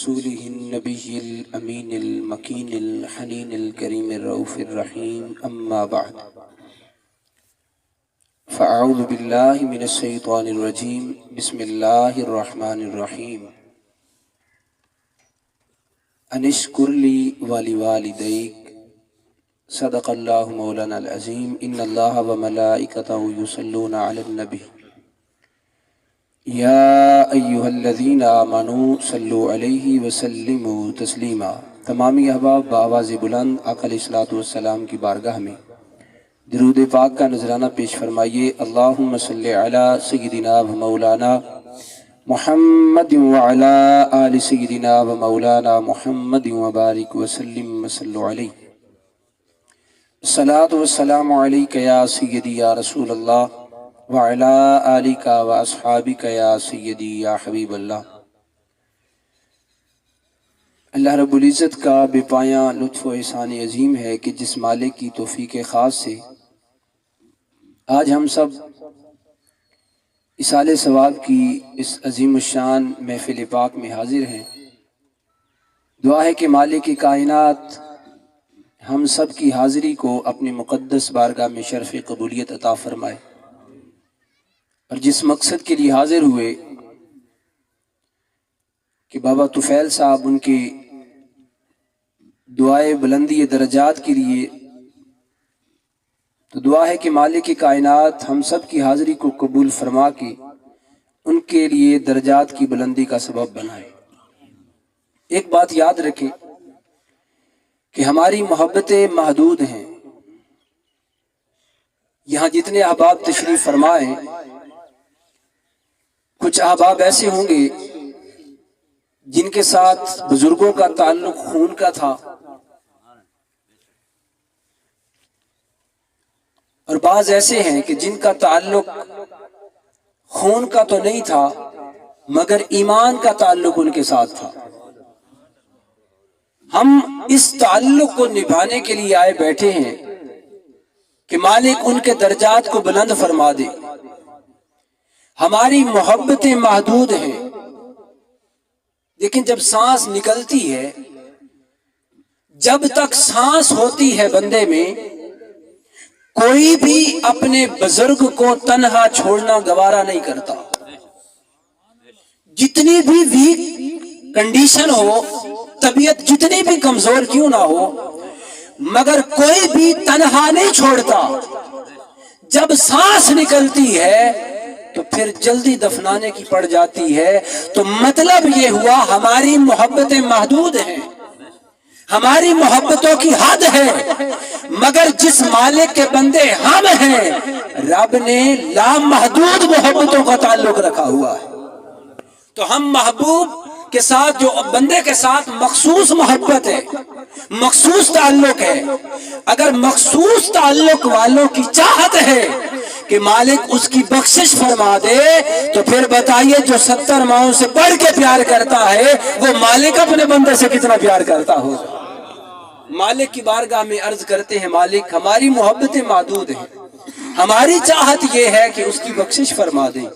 رسوله النبي الأمين المكين الحنين الكريم الرؤوف الرحيم أما بعد فأعوذ بالله من الشيطان الرجيم بسم الله الرحمن الرحيم أن اشكر لي ولوالديك صدق الله مولانا العظيم إن الله وملائكته يصلون على النبي یا ایہا الذین آمنوا صلوا علیہ وسلموا تسلیما۔ تمامی احباب بآواز بلند آقا علیہ الصلوۃ والسلام کی بارگاہ میں درود پاک کا نذرانہ پیش فرمائیے۔ اللہم صلی علی سیدنا و مولانا محمد وعلی آل سیدنا و مولانا محمد وبارک وسلم وصلوا علیہ۔ الصلاۃ والسلام علیک یا سیدی یا رسول اللہ وعلی آلک و اصحابک یا سیدی یا حبیب اللہ۔ اللہ رب العزت کا بے پایاں لطف و احسان عظیم ہے کہ جس مالک کی توفیق خاص سے آج ہم سب اصالِ ثواب کی اس عظیم الشان محفل پاک میں حاضر ہیں۔ دعا ہے کہ مالک کائنات ہم سب کی حاضری کو اپنی مقدس بارگاہ میں شرف قبولیت عطا فرمائے، اور جس مقصد کے لیے حاضر ہوئے کہ بابا طفیل صاحب ان کی دعائے بلندی درجات کے لیے، تو دعا ہے کہ مالک کائنات ہم سب کی حاضری کو قبول فرما کے ان کے لیے درجات کی بلندی کا سبب بنائے۔ ایک بات یاد رکھیں کہ ہماری محبتیں محدود ہیں۔ یہاں جتنے احباب تشریف فرمائے ہیں، کچھ احباب ایسے ہوں گے جن کے ساتھ بزرگوں کا تعلق خون کا تھا، اور بعض ایسے ہیں کہ جن کا تعلق خون کا تو نہیں تھا مگر ایمان کا تعلق ان کے ساتھ تھا۔ ہم اس تعلق کو نبھانے کے لیے آئے بیٹھے ہیں کہ مالک ان کے درجات کو بلند فرما دے۔ ہماری محبتیں محدود ہیں، لیکن جب سانس نکلتی ہے، جب تک سانس ہوتی ہے بندے میں، کوئی بھی اپنے بزرگ کو تنہا چھوڑنا گوارا نہیں کرتا۔ جتنی بھی ویک کنڈیشن ہو، طبیعت جتنی بھی کمزور کیوں نہ ہو، مگر کوئی بھی تنہا نہیں چھوڑتا۔ جب سانس نکلتی ہے تو پھر جلدی دفنانے کی پڑ جاتی ہے۔ تو مطلب یہ ہوا ہماری محبتیں محدود ہیں، ہماری محبتوں کی حد ہے، مگر جس مالک کے بندے ہم ہیں، رب نے لامحدود محبتوں کا تعلق رکھا ہوا ہے۔ تو ہم محبوب کے ساتھ، جو بندے کے ساتھ مخصوص محبت ہے، مخصوص تعلق ہے، اگر مخصوص تعلق والوں کی چاہت ہے کہ مالک اس کی بخشش فرما دے، تو پھر بتائیے جو 70 ماؤں سے بڑھ کے پیار کرتا ہے وہ مالک اپنے بندے سے کتنا پیار کرتا ہوگا۔ مالک کی بارگاہ میں عرض کرتے ہیں، مالک ہماری محبتیں محدود ہیں، ہماری چاہت یہ ہے کہ اس کی بخشش فرما دے۔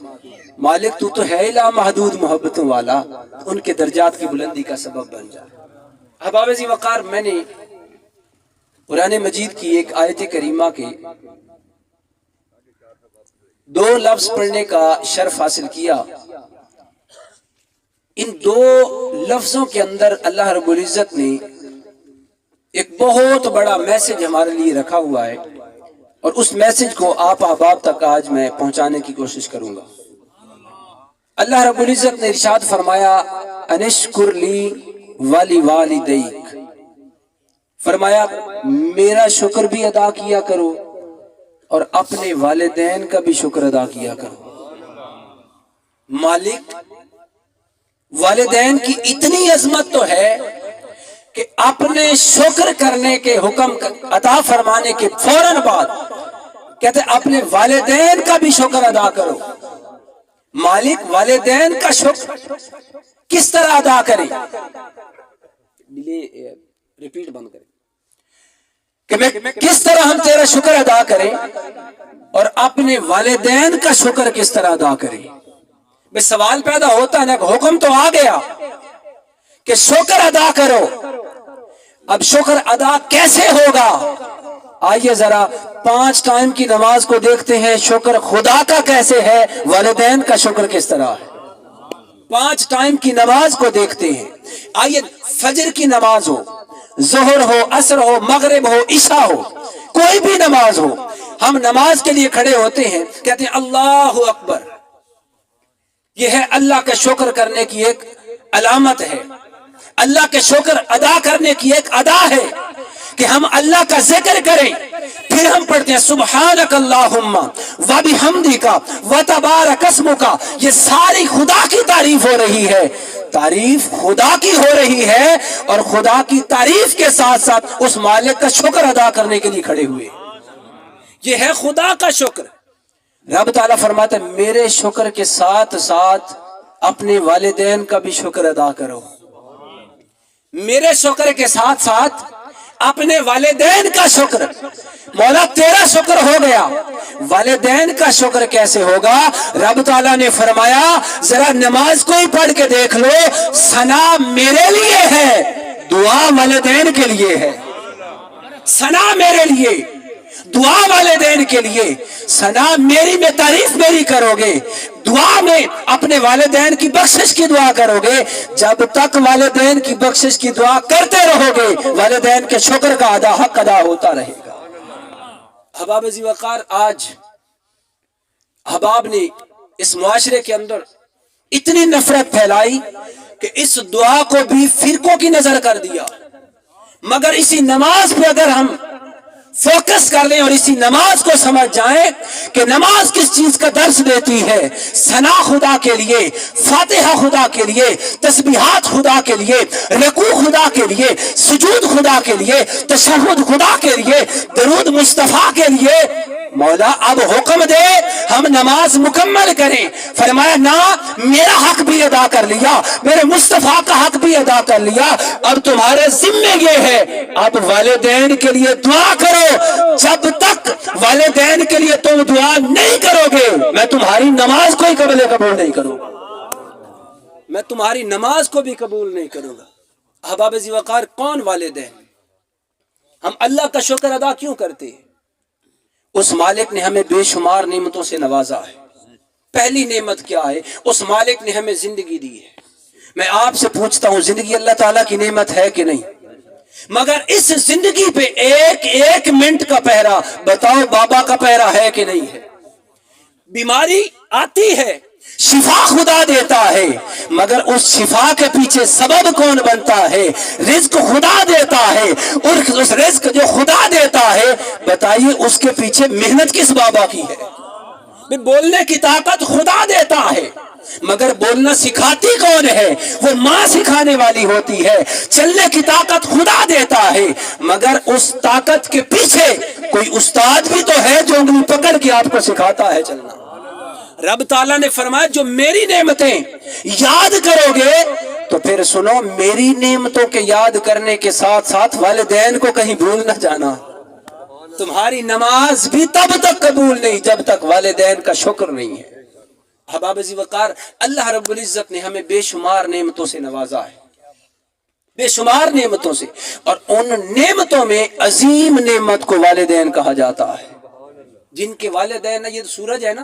مالک تو ہے لا محدود محبتوں والا، ان کے درجات کی بلندی کا سبب بن جائے۔ احباب ذی وقار، میں نے قرآن مجید کی ایک آیت کریمہ کے 2 لفظ پڑھنے کا شرف حاصل کیا۔ ان 2 لفظوں کے اندر اللہ رب العزت نے ایک بہت بڑا میسج ہمارے لیے رکھا ہوا ہے، اور اس میسج کو آپ احباب تک آج میں پہنچانے کی کوشش کروں گا۔ اللہ رب العزت نے ارشاد فرمایا، انشکر لی ولی والدیک، فرمایا میرا شکر بھی ادا کیا کرو اور اپنے والدین کا بھی شکر ادا کیا کرو۔ مالک والدین کی اتنی عظمت تو ہے کہ اپنے شکر کرنے کے حکم عطا فرمانے کے فوراً بعد کہتے اپنے والدین کا بھی شکر ادا کرو۔ مالک والدین کا شکر کس طرح ادا کرے؟ ریپیٹ بند کریں کہ میں کس طرح ہم تیرا شکر ادا کریں اور اپنے والدین کا شکر کس طرح ادا کریں۔ میں سوال پیدا ہوتا ہے نا، حکم تو آ گیا کہ شکر ادا کرو. اب شکر ادا کیسے ہوگا؟ آئیے ذرا 5 ٹائم کی نماز کو دیکھتے ہیں. شکر خدا کا کیسے ہے، والدین کا شکر کس طرح ہے. 5 ٹائم کی نماز کو دیکھتے ہیں. آئیے فجر کی نماز ہو، ظہر ہو، عصر ہو، مغرب ہو، عشاء ہو، کوئی بھی نماز ہو، ہم نماز کے لیے کھڑے ہوتے ہیں، کہتے ہیں اللہ اکبر. یہ ہے اللہ کا شکر کرنے کی ایک علامت ہے، اللہ کے شکر ادا کرنے کی ایک ادا ہے کہ ہم اللہ کا ذکر کریں. پھر ہم پڑھتے ہیں سبحانک اللہم وبحمدک وتبارک اسمک. یہ ساری خدا کی تعریف ہو رہی ہے، تعریف خدا کی ہو رہی ہے، اور خدا کی تعریف کے ساتھ ساتھ اس مالک کا شکر ادا کرنے کے لیے کھڑے ہوئے. یہ ہے خدا کا شکر. رب تعالیٰ فرماتا ہے میرے شکر کے ساتھ ساتھ اپنے والدین کا بھی شکر ادا کرو. میرے شکر کے ساتھ ساتھ اپنے والدین کا شکر. مولا تیرا شکر ہو گیا، والدین کا شکر کیسے ہوگا؟ رب تعالیٰ نے فرمایا ذرا نماز کو ہی پڑھ کے دیکھ لو، ثنا میرے لیے ہے، دعا والدین کے لیے ہے. ثنا میرے لیے، دعا والدین کے لیے. ثنا میری میں تعریف میری کرو گے، دعا میں اپنے والدین کی بخشش کی دعا کرو گے. جب تک والدین کی بخشش کی دعا کرتے رہو گے، والدین کے شکر کا حق ادا ہوتا رہے گا. احباب ذی وقار، آج احباب نے اس معاشرے کے اندر اتنی نفرت پھیلائی کہ اس دعا کو بھی فرقوں کی نظر کر دیا. مگر اسی نماز پہ اگر ہم فوکس کر لیں اور اسی نماز کو سمجھ جائیں کہ نماز کس چیز کا درس دیتی ہے، ثنا خدا کے لیے، فاتحہ خدا کے لیے، تسبیحات خدا کے لیے، رکوع خدا کے لیے، سجود خدا کے لیے، تشہد خدا کے لیے، درود مصطفیٰ کے لیے. مولا اب حکم دے ہم نماز مکمل کریں. فرمایا نہ، میرا حق بھی ادا کر لیا، میرے مصطفیٰ کا حق بھی ادا کر لیا، اب تمہارے ذمے یہ ہے اب والدین کے لیے دعا کرو. جب تک والدین کے لیے تم دعا نہیں کرو گے، میں تمہاری نماز کو ہی قبول نہیں کروں گا، میں تمہاری نماز کو بھی قبول نہیں کروں گا. احباب ذی وقار، کون والدین؟ ہم اللہ کا شکر ادا کیوں کرتے ہیں؟ اس مالک نے ہمیں بے شمار نعمتوں سے نوازا ہے. پہلی نعمت کیا ہے؟ اس مالک نے ہمیں زندگی دی ہے. میں آپ سے پوچھتا ہوں زندگی اللہ تعالیٰ کی نعمت ہے کہ نہیں؟ مگر اس زندگی پہ ایک ایک منٹ کا پہرا بتاؤ بابا کا پہرا ہے کہ نہیں ہے؟ بیماری آتی ہے، شفا خدا دیتا ہے، مگر اس شفا کے پیچھے سبب کون بنتا ہے؟ رزق خدا دیتا ہے، اور اس رزق جو خدا دیتا ہے بتائیے اس کے پیچھے محنت کس بابا کی ہے؟ بولنے کی طاقت خدا دیتا ہے، مگر بولنا سکھاتی کون ہے؟ وہ ماں سکھانے والی ہوتی ہے. چلنے کی طاقت خدا دیتا ہے، مگر اس طاقت کے پیچھے کوئی استاد بھی تو ہے جو انگلی پکڑ کے آپ کو سکھاتا ہے چلنا. رب تعالیٰ نے فرمایا جو میری نعمتیں یاد کرو گے تو پھر سنو، میری نعمتوں کے یاد کرنے کے ساتھ ساتھ والدین کو کہیں بھول نہ جانا. تمہاری نماز بھی تب تک قبول نہیں جب تک والدین کا شکر نہیں ہے. احباب ذی وقار، اللہ رب العزت نے ہمیں بے شمار نعمتوں سے نوازا ہے، بے شمار نعمتوں سے، اور ان نعمتوں میں عظیم نعمت کو والدین کہا جاتا ہے. جن کے والدین، یہ سورج ہے نا،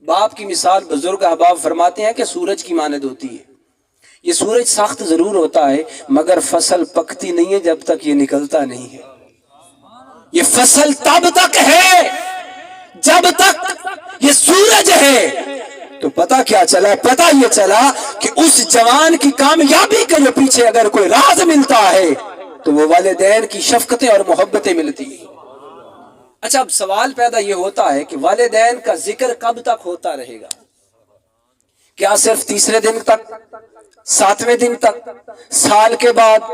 باپ کی مثال بزرگ احباب فرماتے ہیں کہ سورج کی مانند ہوتی ہے. یہ سورج سخت ضرور ہوتا ہے مگر فصل پکتی نہیں ہے جب تک یہ نکلتا نہیں ہے. یہ فصل تب تک ہے جب تک یہ سورج ہے. تو پتا کیا چلا؟ پتا یہ چلا کہ اس جوان کی کامیابی کے جو پیچھے اگر کوئی راز ملتا ہے تو وہ والدین کی شفقتیں اور محبتیں ملتی ہیں. اچھا، اب سوال پیدا یہ ہوتا ہے کہ والدین کا ذکر کب تک ہوتا رہے گا؟ کیا صرف تیسرے دن تک، 7ویں دن تک، سال کے بعد،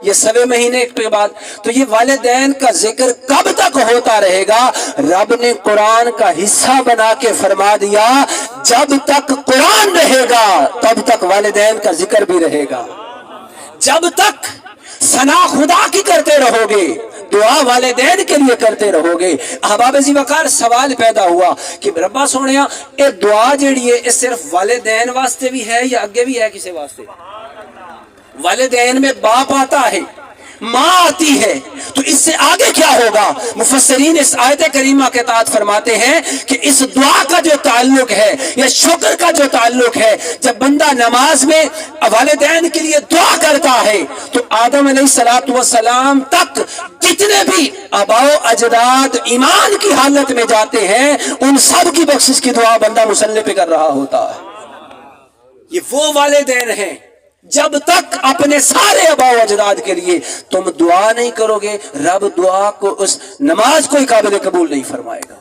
یا 1.25 مہینے کے بعد؟ تو یہ والدین کا ذکر کب تک ہوتا رہے گا؟ رب نے قرآن کا حصہ بنا کے فرما دیا جب تک قرآن رہے گا تب تک والدین کا ذکر بھی رہے گا. جب تک ثنا خدا کی کرتے رہو گے، دعا والدین کے لیے کرتے رہو گے. احباب ذی وقار، سوال پیدا ہوا کہ ربا سونیا اے دعا جیڑی ہے یہ صرف والدین واسطے بھی ہے یا اگے بھی ہے کسی واسطے؟ والدین میں باپ آتا ہے، ماں آتی ہے، تو اس سے آگے کیا ہوگا؟ مفسرین اس آیت کریمہ کے تحت فرماتے ہیں کہ اس دعا کا جو تعلق ہے یا شکر کا جو تعلق ہے، جب بندہ نماز میں والدین کے لیے دعا کرتا ہے تو آدم علیہ السلام تک جتنے بھی آبا و اجداد ایمان کی حالت میں جاتے ہیں ان سب کی بخشش کی دعا بندہ مصلی پہ کر رہا ہوتا ہے۔ یہ وہ والدین ہیں جب تک اپنے سارے آبا و اجداد کے لیے تم دعا نہیں کرو گے، رب دعا کو، اس نماز کو قابل قبول نہیں فرمائے گا۔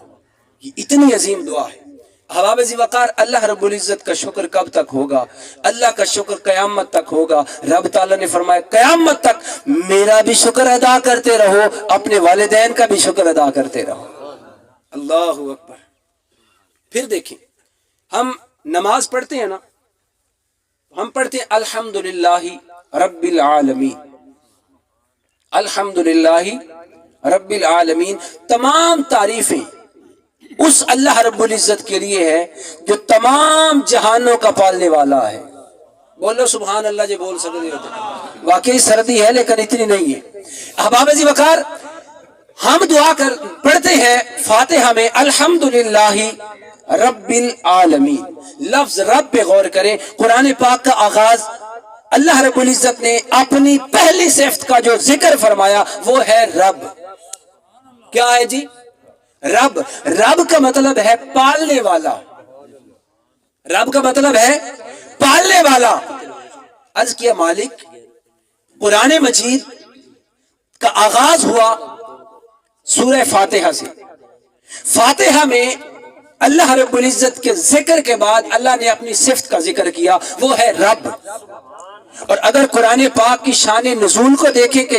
یہ اتنی عظیم دعا ہے۔ احباب ذی وقار، اللہ رب العزت کا شکر کب تک ہوگا؟ اللہ کا شکر قیامت تک ہوگا۔ رب تعالیٰ نے فرمایا قیامت تک میرا بھی شکر ادا کرتے رہو، اپنے والدین کا بھی شکر ادا کرتے رہو۔ اللہ اکبر۔ پھر دیکھیں، ہم نماز پڑھتے ہیں نا، ہم پڑھتے ہیں الحمدللہ رب العالمین، الحمدللہ رب العالمین۔ تمام تعریفیں اس اللہ رب العزت کے لیے ہے جو تمام جہانوں کا پالنے والا ہے۔ بولو سبحان اللہ جی، بول سکتے ہوتے، واقعی سردی ہے لیکن اتنی نہیں ہے۔ احباب ذی وقار، ہم دعا پڑھتے ہیں فاتحہ میں الحمدللہ رب العالمین۔ لفظ رب پہ غور کریں، قرآن پاک کا آغاز اللہ رب العزت نے اپنی پہلی صفت کا جو ذکر فرمایا وہ ہے رب۔ کیا ہے جی؟ رب۔ رب کا مطلب ہے پالنے والا، رب کا مطلب ہے پالنے والا۔ عرض کیا مالک، قرآن مجید کا آغاز ہوا سورہ فاتحہ سے۔ فاتحہ میں اللہ رب العزت کے ذکر کے بعد اللہ نے اپنی صفت کا ذکر کیا، وہ ہے رب۔ اور اگر قرآن پاک کی شان نزول کو دیکھیں کہ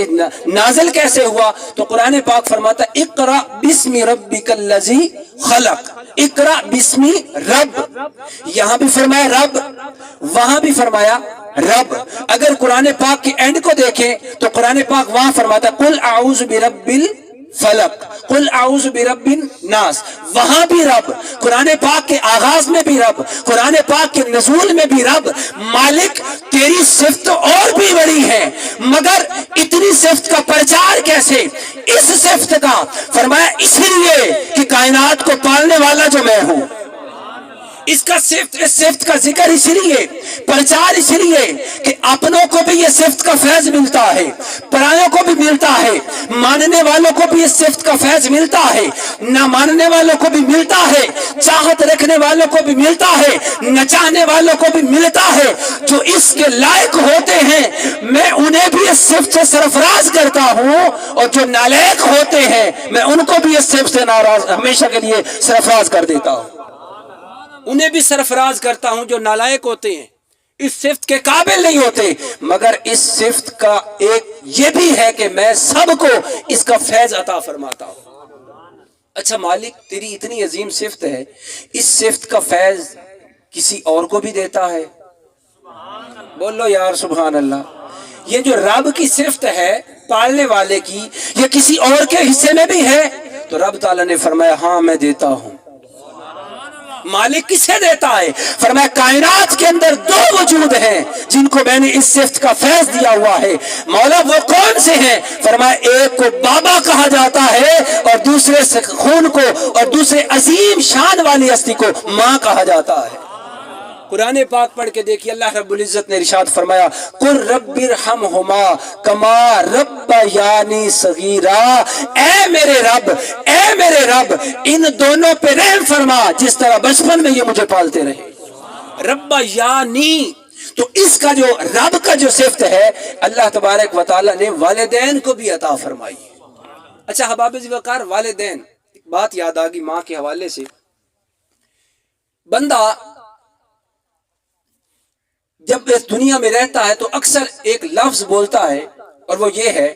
نازل کیسے ہوا تو قرآن پاک فرماتا اقرأ بسم ربک الذی خلق، اقرأ بسم رب۔ یہاں بھی فرمایا رب، وہاں بھی فرمایا رب۔ اگر قرآن پاک کی اینڈ کو دیکھیں تو قرآن پاک وہاں فرماتا قل اعوذ برب الفلق، قل اعوذ برب الناس، وہاں بھی رب۔ قرآن پاک کے آغاز میں بھی رب، قرآن پاک کے نزول میں بھی رب۔ مالک تیری صفت اور بھی بڑی ہے، مگر اتنی صفت کا پرچار کیسے؟ اس صفت کا فرمایا اس لیے کہ کائنات کو پالنے والا جو میں ہوں، اس صفت کا ذکر اس لیے، پرچار اس لیے کہ اپنوں کو بھی یہ صفت کا فیض ملتا ہے، پرایوں کو بھی ملتا ہے، ماننے والوں کو بھی اس صفت کا فیض ملتا ہے، نہ ماننے والوں کو بھی ملتا ہے، چاہت رکھنے والوں کو بھی ملتا ہے، نہ چاہنے والوں کو بھی ملتا ہے۔ جو اس کے لائق ہوتے ہیں میں انہیں بھی اس صفت سے سرفراز کرتا ہوں، اور جو نالائق ہوتے ہیں میں ان کو بھی اس صفت سے ناراض ہمیشہ کے لیے سرفراز کر دیتا ہوں، انہیں بھی سرفراز کرتا ہوں جو نالائق ہوتے ہیں، اس صفت کے قابل نہیں ہوتے۔ مگر اس صفت کا ایک یہ بھی ہے کہ میں سب کو اس کا فیض عطا فرماتا ہوں۔ اچھا مالک، تیری اتنی عظیم صفت ہے، اس صفت کا فیض کسی اور کو بھی دیتا ہے؟ بولو یار سبحان اللہ۔ یہ جو رب کی صفت ہے پالنے والے کی، یہ کسی اور کے حصے میں بھی ہے؟ تو رب تعالیٰ نے فرمایا ہاں میں دیتا ہوں۔ مالک کسے دیتا ہے؟ فرمایا کائنات کے اندر دو وجود ہیں جن کو میں نے اس صفت کا فیض دیا ہوا ہے۔ مولا وہ کون سے ہیں؟ فرمایا ایک کو بابا کہا جاتا ہے، اور دوسرے سے خون کو، اور دوسرے عظیم شان والی ہستی کو ماں کہا جاتا ہے۔ قرآن پاک پڑھ کے دیکھیے، اللہ رب العزت نے ارشاد فرمایا قل رب ارحمہما کما ربیانی صغیرا، اے میرے رب ان دونوں پہ رحم فرما جس طرح بچپن میں یہ مجھے پالتے رہے۔ ربیانی، تو اس کا جو رب کا جو صفت ہے اللہ تبارک و تعالی نے والدین کو بھی عطا فرمائی۔ اچھا احباب ذی وقار، والدین، ایک بات یاد آ گئی ماں کے حوالے سے۔ بندہ جب اس دنیا میں رہتا ہے تو اکثر ایک لفظ بولتا ہے، اور وہ یہ ہے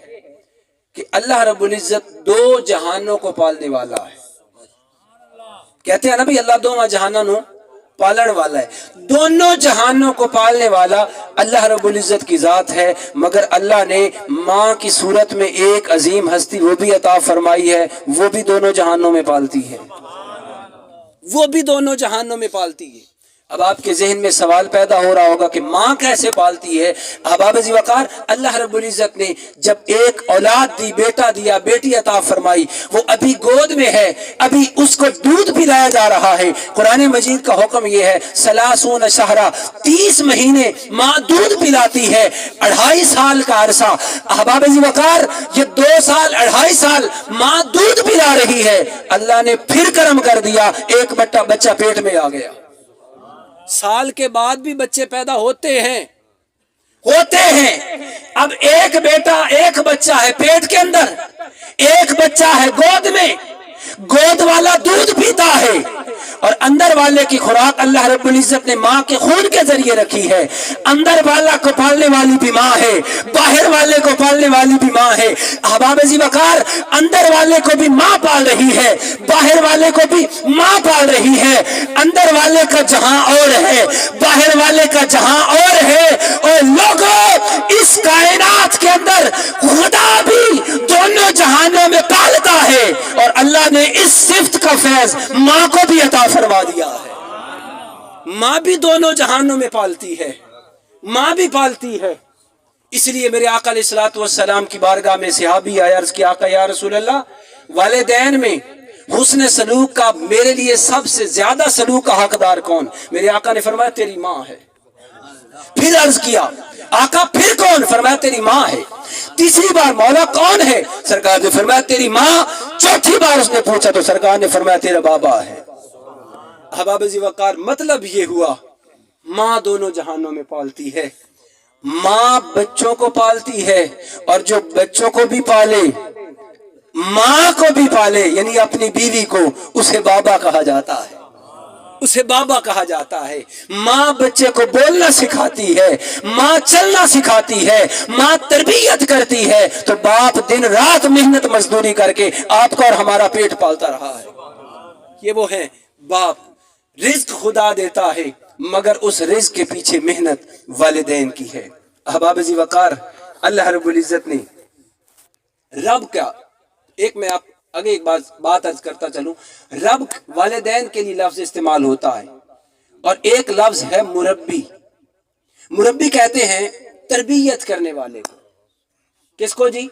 کہ اللہ رب العزت دو جہانوں کو پالنے والا ہے۔ کہتے ہیں نا بھی اللہ دو جہانوں نو پالن والا ہے۔ دونوں جہانوں کو پالنے والا اللہ رب العزت کی ذات ہے، مگر اللہ نے ماں کی صورت میں ایک عظیم ہستی وہ بھی عطا فرمائی ہے، وہ بھی دونوں جہانوں میں پالتی ہے، وہ بھی دونوں جہانوں میں پالتی ہے۔ اب آپ کے ذہن میں سوال پیدا ہو رہا ہوگا کہ ماں کیسے پالتی ہے؟ احباب عزیز وقار، اللہ رب العزت نے جب ایک اولاد دی، بیٹا دیا، بیٹی عطا فرمائی، وہ ابھی گود میں ہے، ابھی اس کو دودھ پلایا جا رہا ہے۔ قرآن مجید کا حکم یہ ہے 30 شہرا، 30 مہینے ماں دودھ پلاتی ہے، 2.5 سال کا عرصہ۔ احباب عزیز وقار، یہ 2 سال 2.5 سال ماں دودھ پلا رہی ہے، اللہ نے پھر کرم کر دیا، ایک بچہ پیٹ میں آ گیا۔ سال کے بعد بھی بچے پیدا ہوتے ہیں۔ اب ایک بیٹا، ایک بچہ ہے پیٹ کے اندر، ایک بچہ ہے گود میں، گود والا دودھ پیتا ہے، اور اندر والے کی خوراک اللہ رب العزت نے ماں کے خون کے ذریعے رکھی ہے۔ اندر والا کو پالنے والی بھی ماں ہے، باہر والے کو پالنے والی بھی ماں ہے۔ احباب عزیز وقار، اندر والے کو بھی ماں پال رہی ہے، باہر والے کو بھی ماں پال رہی ہے۔ اندر والے کا جہاں اور ہے، باہر والے کا جہاں اور ہے۔ اور لوگوں، اس کائنات کے اندر خدا بھی دونوں جہانوں میں پالتا ہے، اور اللہ نے اس صفت کا فیض ماں کو بھی عطا فرما دیا ہے۔ ماں بھی دونوں جہانوں میں پالتی ہے، ماں بھی پالتی ہے۔ اس لیے میرے آقا علیہ الصلوۃ والسلام کی بارگاہ میں صحابی آیا، عرض کیا، آقا یا رسول اللہ، والدین میں حسن سلوک کا میرے لیے سب سے زیادہ سلوک کا حقدار کون؟ میرے آقا نے فرمایا تیری ماں ہے۔ پھر عرض کیا، آقا پھر کون؟ فرمایا تیری ماں ہے۔ تیسری بار، مولا کون ہے؟ سرکار نے فرمایا تیری ماں۔ چوتھی بار اس نے پوچھا تو سرکار نے فرمایا تیرا بابا ہے۔ احباب عزیز وقار، مطلب یہ ہوا ماں دونوں جہانوں میں پالتی ہے۔ ماں بچوں کو پالتی ہے، اور جو بچوں کو بھی پالے، ماں کو بھی پالے، یعنی اپنی بیوی کو، اسے بابا کہا جاتا ہے، اسے بابا کہا جاتا ہے۔ ماں بچے کو بولنا سکھاتی ہے، ماں چلنا سکھاتی ہے، ماں تربیت کرتی ہے، تو باپ دن رات محنت مزدوری کر کے آپ کا اور ہمارا پیٹ پالتا رہا ہے۔ یہ وہ ہے باپ۔ رزق خدا دیتا ہے، مگر اس رزق کے پیچھے محنت والدین کی ہے۔ احباب عزیز وقار، اللہ رب العزت نے رب کا میں آپ آگے ایک بات عرض کرتا چلوں۔ رب والدین کے لیے لفظ استعمال ہوتا ہے، اور ایک لفظ ہے مربی۔ مربی کہتے ہیں تربیت کرنے والے کو۔ کس کو جی؟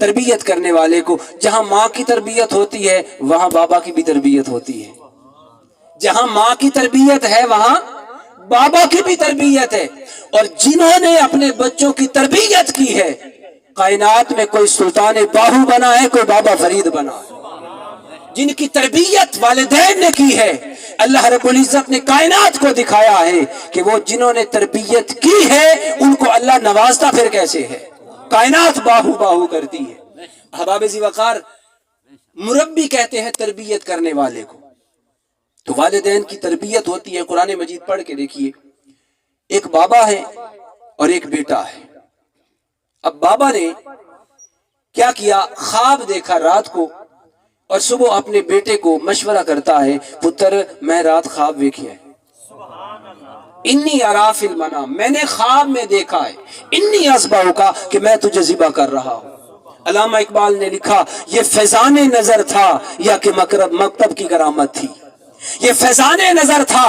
تربیت کرنے والے کو۔ جہاں ماں کی تربیت ہوتی ہے وہاں بابا کی بھی تربیت ہوتی ہے، جہاں ماں کی تربیت ہے وہاں بابا کی بھی تربیت ہے۔ اور جنہوں نے اپنے بچوں کی تربیت کی ہے، کائنات میں کوئی سلطان باہو بنا ہے، کوئی بابا فرید بنا ہے۔ جن کی تربیت والدین نے کی ہے، اللہ رب العزت نے کائنات کو دکھایا ہے کہ وہ جنہوں نے تربیت کی ہے ان کو اللہ نوازتا پھر کیسے ہے۔ کائنات باہو باہو کرتی ہے۔ احباب عزیز وقار، مربی کہتے ہیں تربیت کرنے والے کو۔ تو والدین کی تربیت ہوتی ہے۔ قرآن مجید پڑھ کے دیکھیے، ایک بابا ہے اور ایک بیٹا ہے۔ اب بابا نے کیا کیا؟ خواب دیکھا رات کو، اور صبح اپنے بیٹے کو مشورہ کرتا ہے، پتر میں رات خواب دیکھا ہے، انی ارا فی المنام، میں نے خواب میں دیکھا ہے، انی اذبحک کا، کہ میں تجھے ذبح کر رہا ہوں۔ علامہ اقبال نے لکھا، یہ فیضان نظر تھا یا کہ مکتب کی کرامت تھی؟ یہ فیضان نظر تھا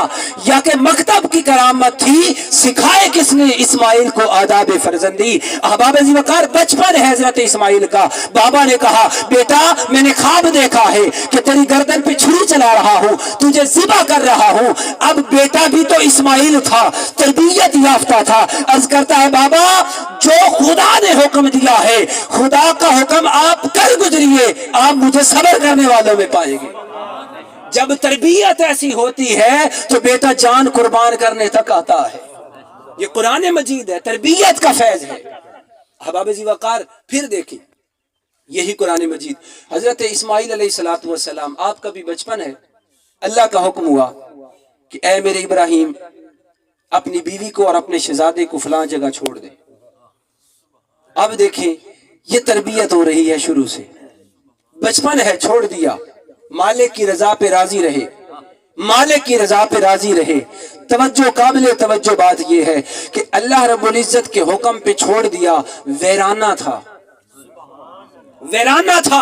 یا کہ مکتب کی کرامت تھی؟ سکھائے کس نے اسماعیل کو آداب فرزندی؟ احباب عزیز وقار، بچپن ہے حضرت اسماعیل کا۔ بابا نے کہا، بیٹا میں نے خواب دیکھا ہے کہ تیری گردن پہ چھری چلا رہا ہوں، تجھے ذبح کر رہا ہوں۔ اب بیٹا بھی تو اسماعیل تھا، تربیت یافتہ تھا، عرض کرتا ہے، بابا جو خدا نے حکم دیا ہے، خدا کا حکم آپ کر گزریے، آپ مجھے صبر کرنے والوں میں پائیں گے۔ جب تربیت ایسی ہوتی ہے تو بیٹا جان قربان کرنے تک آتا ہے۔ یہ قرآن مجید ہے، تربیت کا فیض ہے۔ احباب عزیز وقار، پھر دیکھیں یہی قرآن مجید، حضرت اسماعیل علیہ السلام، آپ کا بھی بچپن ہے، اللہ کا حکم ہوا کہ اے میرے ابراہیم، اپنی بیوی کو اور اپنے شہزادے کو فلاں جگہ چھوڑ دے۔ اب دیکھیں یہ تربیت ہو رہی ہے شروع سے، بچپن ہے، چھوڑ دیا، مالک کی رضا پہ راضی رہے، مالک کی رضا پہ راضی رہے۔ توجہ، قابل توجہ بات یہ ہے کہ اللہ رب العزت کے حکم پہ چھوڑ دیا، ویرانہ تھا، ویرانہ تھا،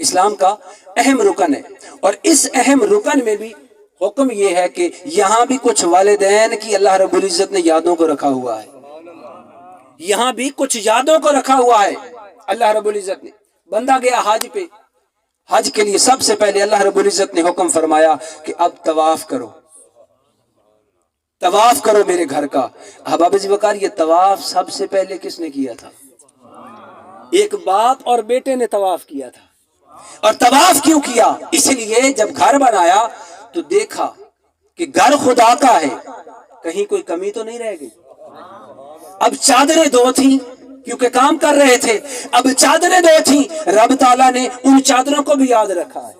اسلام کا اہم رکن ہے، اور اس اہم رکن میں بھی حکم یہ ہے کہ یہاں بھی کچھ والدین کی اللہ رب العزت نے یادوں کو رکھا ہوا ہے، یہاں بھی کچھ یادوں کو رکھا ہوا ہے اللہ رب العزت نے۔ بندہ گیا حج پہ، حج کے لیے سب سے پہلے اللہ رب العزت نے حکم فرمایا کہ اب طواف کرو، طواف کرو میرے گھر کا۔ احباب جی وقار، یہ طواف سب سے پہلے کس نے کیا تھا؟ ایک باپ اور بیٹے نے طواف کیا تھا۔ اور طواف کیوں کیا؟ اس لیے جب گھر بنایا تو دیکھا کہ گھر خدا کا ہے، کہیں کوئی کمی تو نہیں رہ گئی۔ اب چادریں دو تھیں کیونکہ کام کر رہے تھے، اب چادریں دو تھیں، رب تعالیٰ نے ان چادروں کو بھی یاد رکھا ہے،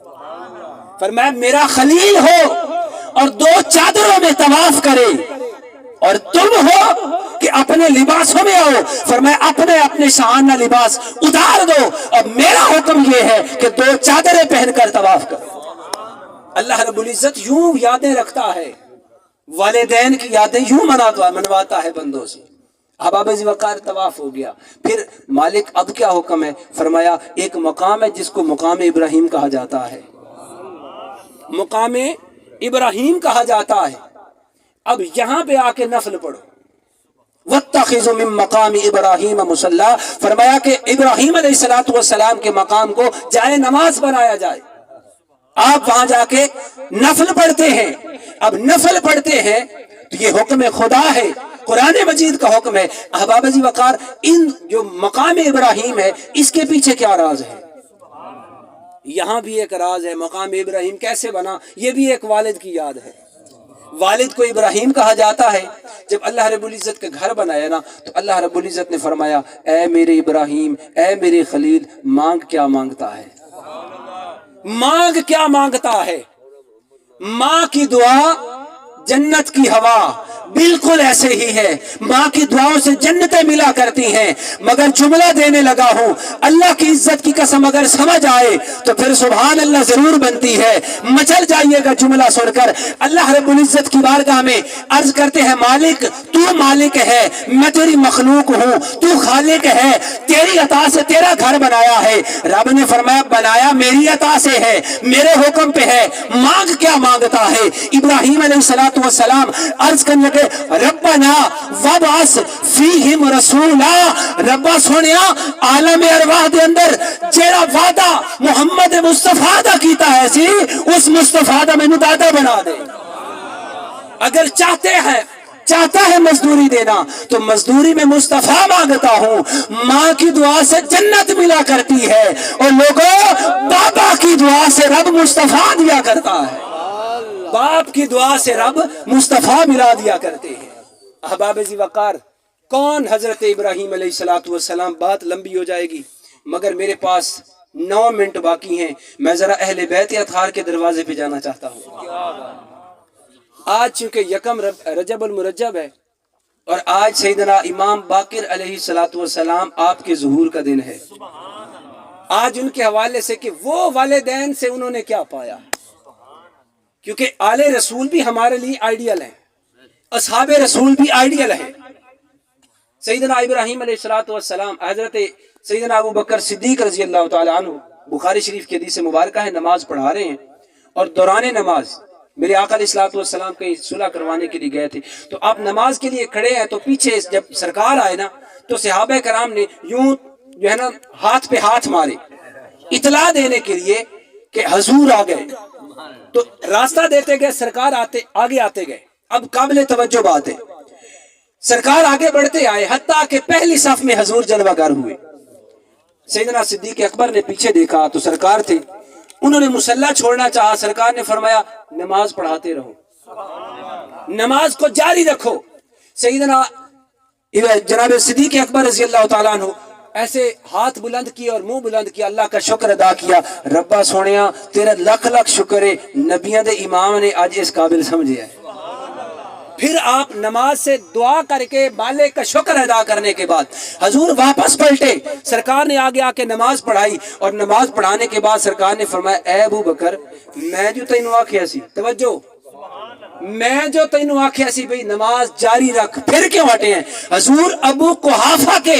فرمایا میرا خلیل ہو اور دو چادروں میں طواف کرے، اور تم ہو کہ اپنے لباسوں میں آؤ، فرمایا اپنے اپنے شاہانہ لباس اتار دو، اور میرا حکم یہ ہے کہ دو چادریں پہن کر طواف کرو۔ اللہ رب العزت یوں یادیں رکھتا ہے، والدین کی یادیں یوں منواتا ہے بندوں سے۔ احباب ذی وقار، طواف ہو گیا، پھر مالک اب کیا حکم ہے؟ فرمایا ایک مقام ہے جس کو مقام ابراہیم کہا جاتا ہے، مقام ابراہیم کہا جاتا ہے۔ اب یہاں پہ آ کے نفل پڑھو، وَاتَّخِذُوا مِن مَّقَامِ إِبْرَاهِيمَ مُصَلَّىٰ، فرمایا کہ ابراہیم علیہ السلام کے مقام کو جائے نماز بنایا جائے، آپ وہاں جا کے نفل پڑھتے ہیں۔ اب نفل پڑھتے ہیں تو یہ حکم خدا ہے، قرآن مجید کا حکم ہے۔ احباب ذی وقار، ان جو مقام ابراہیم ہے اس کے پیچھے کیا راز ہے؟ یہاں بھی ایک راز ہے، مقام ابراہیم کیسے بنا؟ یہ بھی ایک والد کی یاد ہے۔ والد کو ابراہیم کہا جاتا ہے۔ جب اللہ رب العزت کا گھر بنایا نا تو اللہ رب العزت نے فرمایا اے میرے ابراہیم، اے میرے خلیل، مانگ کیا مانگتا ہے؟ مانگ کیا مانگتا ہے؟ ماں کی دعا جنت کی ہوا، بالکل ایسے ہی ہے، ماں کی دعاؤں سے جنتیں ملا کرتی ہیں۔ مگر جملہ دینے لگا ہوں، اللہ کی عزت کی قسم اگر سمجھ آئے تو پھر سبحان اللہ ضرور بنتی ہے۔ مچل جائیے گا جملہ سن کر۔ اللہ رب العزت کی بارگاہ میں عرض کرتے ہیں مالک تو مالک ہے، میں تیری مخلوق ہوں، تو خالق ہے، تیری عطا سے تیرا گھر بنایا ہے۔ رب نے فرمایا بنایا میری عطا سے ہے، میرے حکم پہ ہے، مانگ کیا مانگتا ہے؟ ابراہیم علیہ السلام عرض کرنے لگے ربنا وابعث فیہم رسولا، ربا سونیا عالم ارواح دے اندر جیڑا وعدہ محمد مصطفیٰ دا کیتا ہے سی، اس مصطفیٰ دا مینوں دادا بنا دے۔ اگر چاہتا ہے مزدوری دینا تو مزدوری میں مصطفیٰ مانگتا ہوں۔ ماں کی دعا سے جنت ملا کرتی ہے، اور لوگوں بابا کی دعا سے رب مصطفیٰ دیا کرتا ہے، باپ کی دعا سے رب مصطفیٰ ملا دیا کرتے ہیں۔ احباب ذی وقار، کون حضرت ابراہیم علیہ السلام؟ بات لمبی ہو جائے گی مگر میرے پاس 9 منٹ باقی ہیں، میں ذرا اہل بیت اطہار کے دروازے پہ جانا چاہتا ہوں۔ آج چونکہ یکم رجب المرجب ہے اور آج سیدنا امام باقر علیہ السلام آپ کے ظہور کا دن ہے، آج ان کے حوالے سے کہ وہ والدین سے انہوں نے کیا پایا، کیونکہ آل رسول بھی ہمارے لیے آئیڈیل ہیں، اصحاب رسول بھی آئیڈیل ہیں۔ سیدنا ابراہیم علیہ السلام، حضرت سیدنا ابو بکر صدیق رضی اللہ تعالی عنہ، بخاری شریف کی حدیث مبارکہ ہے، نماز پڑھا رہے ہیں اور دوران نماز میرے آقا علیہ السلام کہیں صلح کروانے کے لیے گئے تھے، تو آپ نماز کے لیے کھڑے ہیں تو پیچھے جب سرکار آئے نا تو صحابہ کرام نے یوں جو ہے نا ہاتھ پہ ہاتھ مارے اطلاع دینے کے لیے کہ حضور آ گئے، تو راستہ دیتے گئے، سرکار آگے آتے گئے۔ اب قابل توجہ بات ہے، سرکار آگے بڑھتے آئے حتیٰ کہ پہلی صف میں حضور جلوہ گر ہوئے۔ سیدنا صدیق اکبر نے پیچھے دیکھا تو سرکار تھے، انہوں نے مصلی چھوڑنا چاہا، سرکار نے فرمایا نماز پڑھاتے رہو، نماز کو جاری رکھو۔ سیدنا جناب صدیق اکبر رضی اللہ تعالیٰ عنہ ایسے ہاتھ بلند کیا اور منہ بلند کیا، اللہ کا شکر ادا کیا، ربا سونیا تیرا لکھ لکھ شکر ہے، نبیوں دے امام نے آج اس قابل سمجھے ہے۔ پھر آپ نماز سے دعا کر کے مالک کا شکر ادا کرنے کے بعد حضور واپس پلٹے، سرکار نے آگے آ کے نماز پڑھائی، اور نماز پڑھانے کے بعد سرکار نے فرمایا اے ابو بکر میں جو تینوں آکھیا سی، توجہ میں جو تینوں آخیا سی بھئی نماز جاری رکھ، پھر کیوں ہٹے ہیں؟ حضور ابو قحافہ کے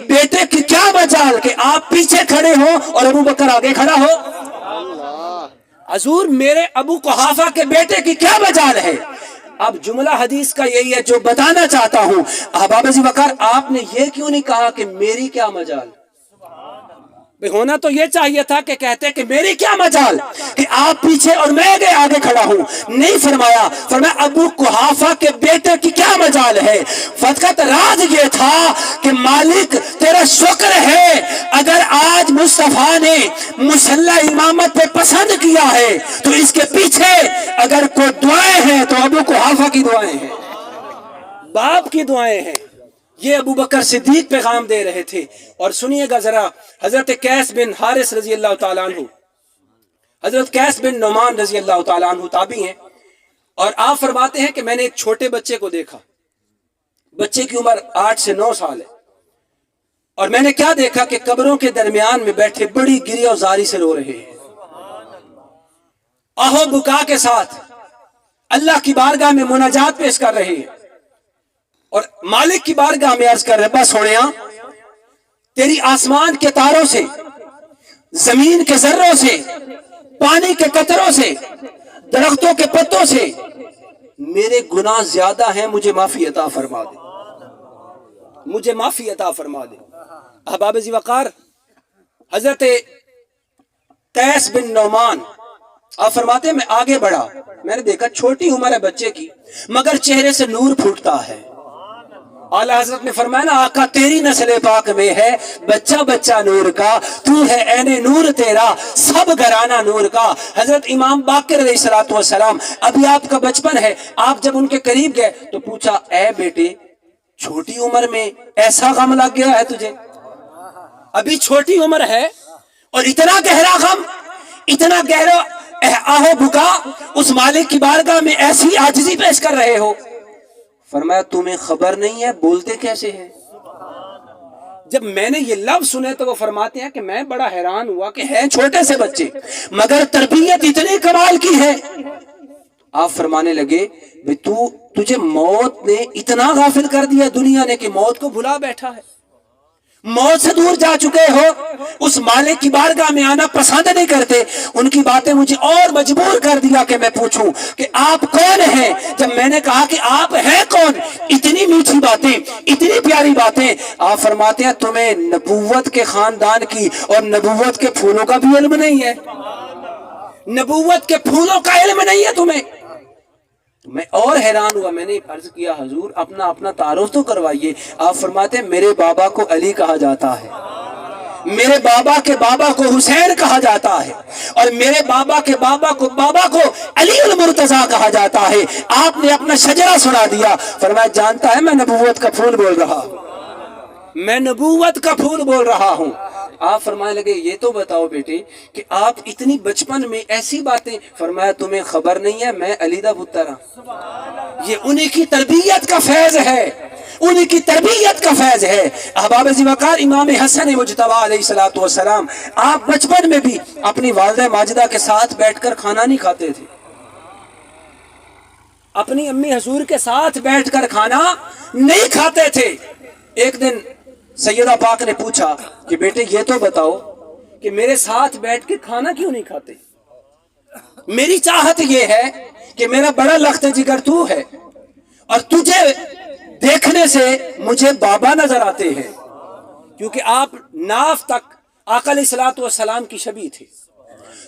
بیٹے کی کیا مجال کہ آپ پیچھے کھڑے ہو اور ابو بکر آگے کھڑا ہو؟ حضور میرے ابو قحافہ کے بیٹے کی کیا مجال ہے؟ اب جملہ حدیث کا یہی ہے جو بتانا چاہتا ہوں، احباب ذی وقار آپ نے یہ کیوں نہیں کہا کہ میری کیا مجال؟ ہونا تو یہ چاہیے تھا کہ کہتے کہ میری کیا مجال کہ آپ پیچھے اور میں آگے کھڑا ہوں، نہیں فرمایا، فرمایا ابو قحافہ کے بیٹے کی کیا مجال ہے؟ فقط راز یہ تھا کہ مالک تیرا شکر ہے اگر آج مصطفیٰ نے مصلی امامت پہ پسند کیا ہے تو اس کے پیچھے اگر کوئی دعائیں ہیں تو ابو قحافہ کی دعائیں ہیں، باپ کی دعائیں ہیں۔ یہ ابو بکر صدیق پیغام دے رہے تھے۔ اور سنیے گا ذرا، حضرت قیس بن حارث رضی اللہ تعالیٰ عنہ، حضرت قیس بن نعمان رضی اللہ تعالیٰ عنہ تابعی ہیں، اور آپ فرماتے ہیں کہ میں نے ایک چھوٹے بچے کو دیکھا، بچے کی عمر 8 سے 9 سال ہے، اور میں نے کیا دیکھا کہ قبروں کے درمیان میں بیٹھے بڑی گریہ و زاری سے رو رہے ہیں، آہو بکا کے ساتھ اللہ کی بارگاہ میں مناجات پیش کر رہے ہیں، اور مالک کی بارگاہ میں عرض کر رہے، بس سوڑیاں تیری آسمان کے تاروں سے، زمین کے ذروں سے، پانی کے قطروں سے، درختوں کے پتوں سے میرے گناہ زیادہ ہیں، مجھے معافی عطا فرما دے، مجھے معافی عطا فرما دے۔ احباب ذی وقار حضرت قیس بن نعمان آپ فرماتے ہیں میں آگے بڑھا، میں نے دیکھا چھوٹی عمر ہے بچے کی مگر چہرے سے نور پھوٹتا ہے۔ اعلیٰ حضرت نے فرمایا نا آقا تیری نسل پاک میں ہے بچہ بچہ نور کا، تو ہے عین نور تیرا سب گھرانہ نور کا۔ حضرت امام باقر علیہ السلام ابھی آپ کا بچپن ہے، آپ جب ان کے قریب گئے تو پوچھا اے بیٹے چھوٹی عمر میں ایسا غم لگ گیا ہے تجھے؟ ابھی چھوٹی عمر ہے اور اتنا گہرا غم، اتنا گہرا آہو بکا اس مالک کی بارگاہ میں ایسی عاجزی پیش کر رہے ہو۔ فرمایا تمہیں خبر نہیں ہے بولتے کیسے ہیں؟ جب میں نے یہ لفظ سنے تو وہ فرماتے ہیں کہ میں بڑا حیران ہوا کہ ہیں چھوٹے سے بچے مگر تربیت اتنی کمال کی ہے۔ آپ فرمانے لگے تجھے موت نے اتنا غافل کر دیا دنیا نے کہ موت کو بھلا بیٹھا ہے، موت سے دور جا چکے ہو، اس مالک کی بارگاہ میں آنا پسند نہیں کرتے۔ ان کی باتیں مجھے اور مجبور کر دیا کہ میں پوچھوں کہ آپ کون ہیں؟ جب میں نے کہا کہ آپ ہیں کون، اتنی میٹھی باتیں، اتنی پیاری باتیں، آپ فرماتے ہیں تمہیں نبوت کے خاندان کی اور نبوت کے پھولوں کا بھی علم نہیں ہے، نبوت کے پھولوں کا علم نہیں ہے تمہیں۔ میں اور حیران ہوا، میں نے عرض کیا حضور اپنا تعارف تو کروائیے۔ آپ فرماتے ہیں میرے بابا کو علی کہا جاتا ہے، میرے بابا کے بابا کو حسین کہا جاتا ہے، اور میرے بابا کے بابا کو علی المرتضیٰ کہا جاتا ہے۔ آپ نے اپنا شجرہ سنا دیا، فرمایا جانتا ہے میں نبوت کا پھول بول رہا ہوں، میں نبوت کا پھول بول رہا ہوں۔ آپ فرمانے لگے یہ تو بتاؤ بیٹے کہ آپ اتنی بچپن میں ایسی باتیں، فرمایا تمہیں خبر نہیں ہے میں علی دا پتر ہوں۔ یہ انہی کی تربیت کا فیض ہے، انہی کی تربیت کا فیض ہے۔ احباب ذی وقار امام حسن مجتبی علیہ السلام آپ بچپن میں بھی اپنی والدہ ماجدہ کے ساتھ بیٹھ کر کھانا نہیں کھاتے تھے، اپنی امی حضور کے ساتھ بیٹھ کر کھانا نہیں کھاتے تھے۔ ایک دن سیدہ پاک نے پوچھا کہ بیٹے یہ تو بتاؤ کہ میرے ساتھ بیٹھ کے کھانا کیوں نہیں کھاتے؟ میری چاہت یہ ہے کہ میرا بڑا لخت جگر تو ہے، اور تجھے دیکھنے سے مجھے بابا نظر آتے ہیں، کیونکہ آپ ناف تک آقا علیہ السلام کی شبیہ تھے،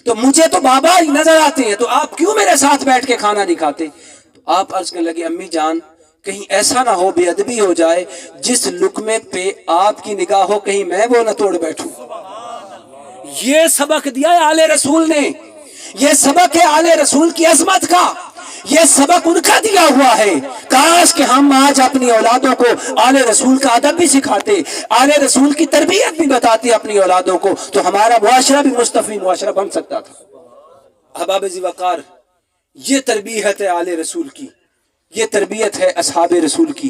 تو مجھے تو بابا ہی نظر آتے ہیں، تو آپ کیوں میرے ساتھ بیٹھ کے کھانا نہیں کھاتے؟ تو آپ عرض کرنے لگے امی جان کہیں ایسا نہ ہو بے ادبی ہو جائے، جس لقمے پہ آپ کی نگاہ ہو کہیں میں وہ نہ توڑ بیٹھوں۔ یہ سبق دیا ہے آل رسول نے، یہ سبق ہے آل رسول کی عظمت کا، یہ سبق ان کا دیا ہوا ہے۔ کاش کہ ہم آج اپنی اولادوں کو آل رسول کا ادب بھی سکھاتے، آل رسول کی تربیت بھی بتاتے اپنی اولادوں کو، تو ہمارا معاشرہ بھی مستفی معاشرہ بن سکتا تھا۔ احباب ذی وقار یہ تربیت ہے آل رسول کی، یہ تربیت ہے اصحاب رسول کی،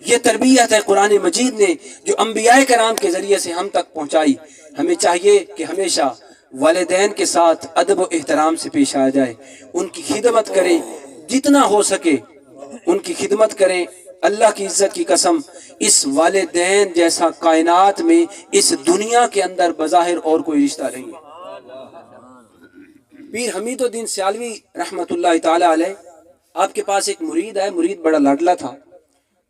یہ تربیت ہے قرآن مجید نے جو انبیاء کرام کے ذریعے سے ہم تک پہنچائی۔ ہمیں چاہیے کہ ہمیشہ والدین کے ساتھ ادب و احترام سے پیش آ جائے، ان کی خدمت کریں، جتنا ہو سکے ان کی خدمت کریں. اللہ کی عزت کی قسم اس والدین جیسا کائنات میں اس دنیا کے اندر بظاہر اور کوئی رشتہ نہیں ہے. پیر حمید الدین سیالوی رحمت اللہ تعالی علیہ، آپ کے پاس ایک مرید ہے، مرید بڑا لاڈلا تھا.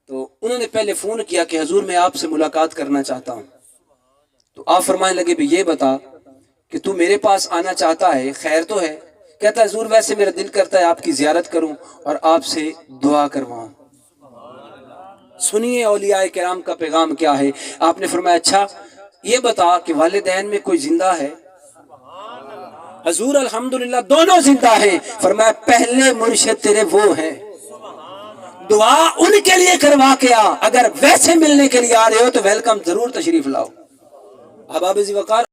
تو انہوں نے پہلے فون کیا کہ حضور میں آپ سے ملاقات کرنا چاہتا ہوں. تو آپ فرمانے لگے بھی یہ بتا کہ تو میرے پاس آنا چاہتا ہے، خیر تو ہے؟ کہتا ہے حضور ویسے میرا دل کرتا ہے آپ کی زیارت کروں اور آپ سے دعا کرواؤں. سنیے اولیاء کرام کا پیغام کیا ہے. آپ نے فرمایا اچھا یہ بتا کہ والدین میں کوئی زندہ ہے؟ حضور الحمدللہ دونوں زندہ ہیں. فرمایا پہلے مرشد تیرے وہ ہیں، دعا ان کے لیے کروا کے آ. اگر ویسے ملنے کے لیے آ رہے ہو تو ویلکم، ضرور تشریف لاؤ. احباب ذی وقار